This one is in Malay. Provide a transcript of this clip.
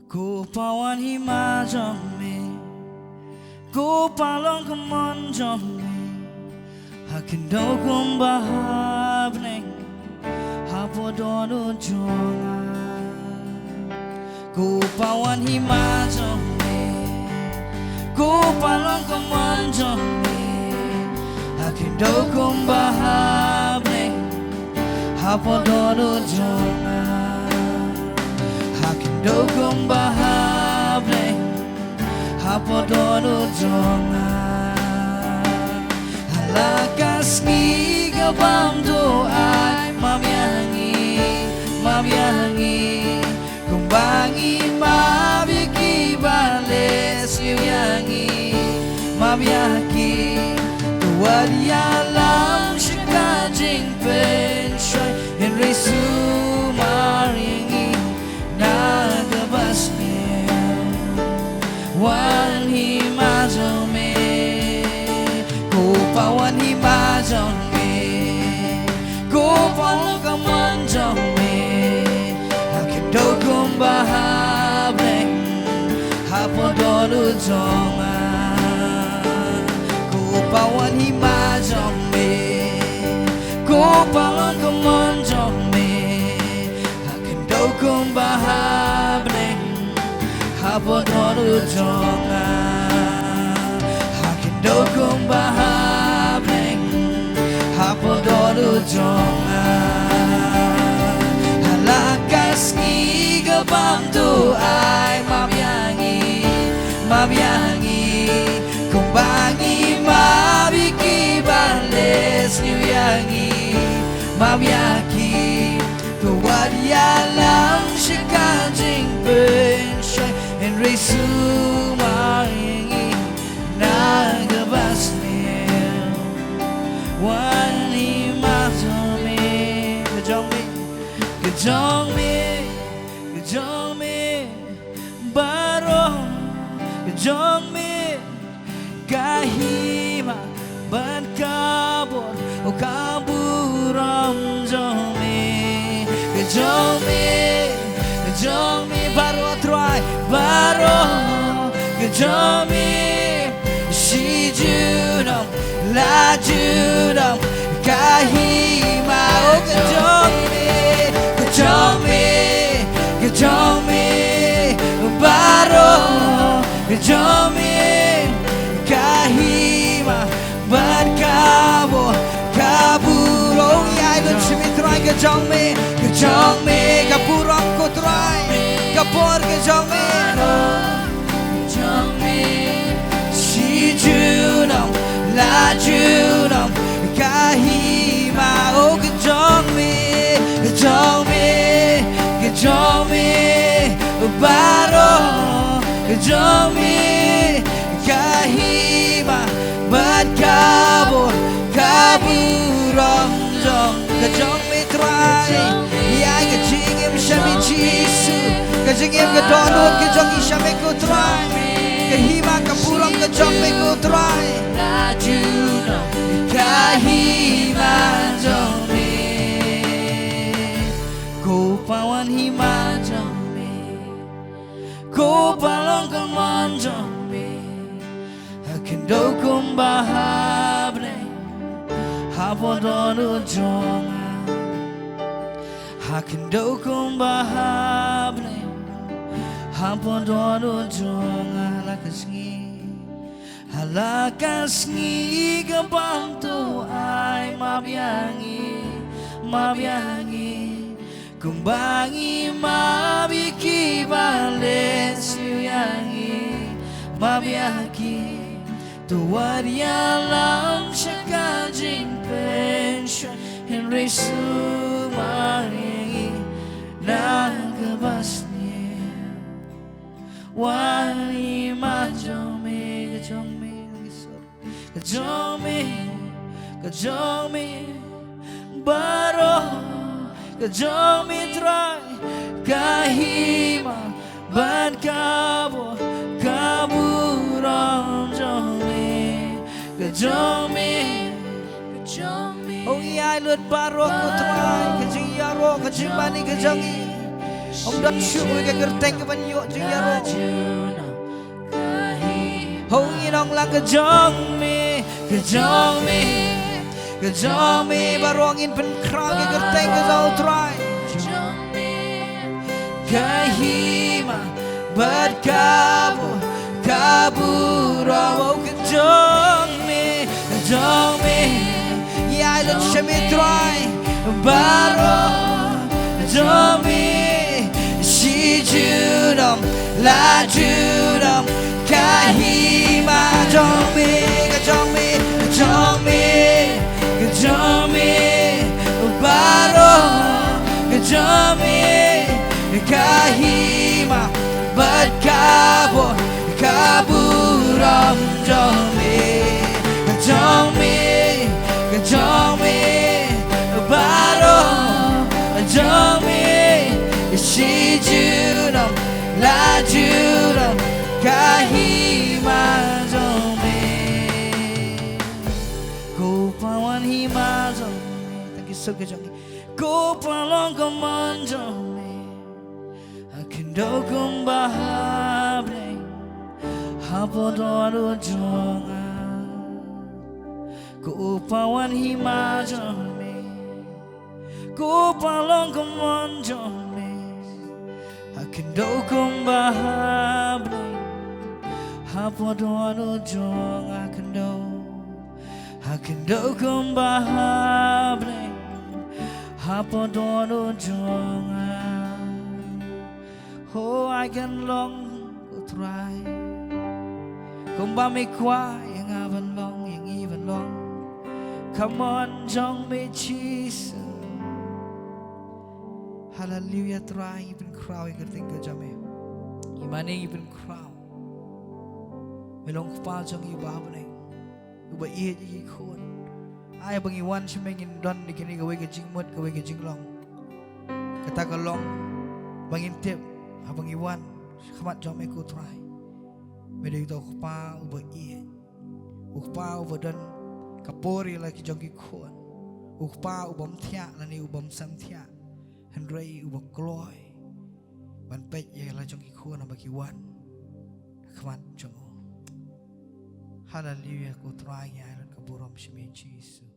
Ku pawan hima jome, ku palong kemon jome, hakin do kumbahab neng, hapo dono jonga. Ku pawan hima jome, ku palong kemon jome, hakin do kumbahab neng, hapo dono jonga. Do kumbahab neng, hapo dono jonga. Halakas ni gabam doai, mamiangi, kumbangi mabiki bales yuyangi, mamiaki, tuwad yalam shikajing penshay, Henry Sumaringi. Wan hima jome, ku pawan hima jome, ku pawan kaman jome, hakin do kumbahab neng, hapo dono jonga. Ku pawan hima jome, ku pawan kaman jome, hakin do kumbahab neng, hapo dono jonga. Hakin do kumbahab neng, hapo dono jonga. Halakas ni gabam doai, mamiangi, kumbangi mabiki bales yuyangi, mamiaki, tuwad yalam shikajing penshay, Henry Sumaringi nagabasnil. Wan hima jome, kajongme, baro, kajongme, kahima, ban kabur, o kaburam jome, kajongme, baro try, baro, kajongme, si junam, la junam, kahima, o kajongme, baro, kajongme, kahima, ban kabur, oh yeah, good shimmy try, kajongme, kapuram ko try, kapur kajongme, si junam, la junam, kahima, oh kajongme, baro, kajongme, kahima, ban kabur, kaburam jong, kajongme try, yeah, kajingim shami jisu, kajingim kadonut, kajongi shami ko try, kahima kapuram kajongme ko try, kahima jongme, ko pawan hima jongme, ko palong kaman jongme, hakin do kumbahab neng, hapo dono jonga. Hakin do kumbahab neng, hapo dono jonga. Halakas ni gabam doai, mamiangi, kumbangi mabiki bales yuyangi, mamiaki, tuwad yalam shakajing penshay, Henry Sumaringi nagabasnil. Wan hima jome, kajongme, baro, kajongme try, kahima, ban kabur, kaburam jome, kajongme, oh yeah, lut baro ko try, kajing yaro, kajing bani, kajongi, Ông đất chịu cái gerteng cái ban yo chứ ya ro Hong yi nong lang cái Kejong me, kejong me, kejong me, barong in pen krang cái gerteng cái zau try kejong me, kahima berkabut kabur kejong me, ya let shame try baro kejong me, si judam la judam kahima kejong me kejong me, baro kejong me, kahima berkabut kaburam kejong me, baro kejong me, si judam la judam kahima kejong me, ko pawan hima kejong me, thank you so kejong me ko palong kejong me, akindo kumbahabre hapodo jonga ko pawan hima kejong me, ko palong kejong me, akindo kumbahabre hapodo jonga akindo kumbahabre hapodo jonga. Oh, I can long go try. Kumba me kwa yang even long. Come on, jong me Jesus. hallelujah try even crow gerteng ke jame Imani even crown. melong pa jong iba bane uba iya ji khon ay bang iwan shimengin don dikini gawe ke jingmut gawe ke jinglong kata kalong bangin tip abang iwan khamat jome ko try mede to pa uba iya ukpa uba don kapori lagi jong ki khon ukpa ubam thia lani ubam sam thia Henry ubah kloy ban pet ye la jong ki khon abaki wan khamat jong hallelujah ko try ya ka buram shime Jesus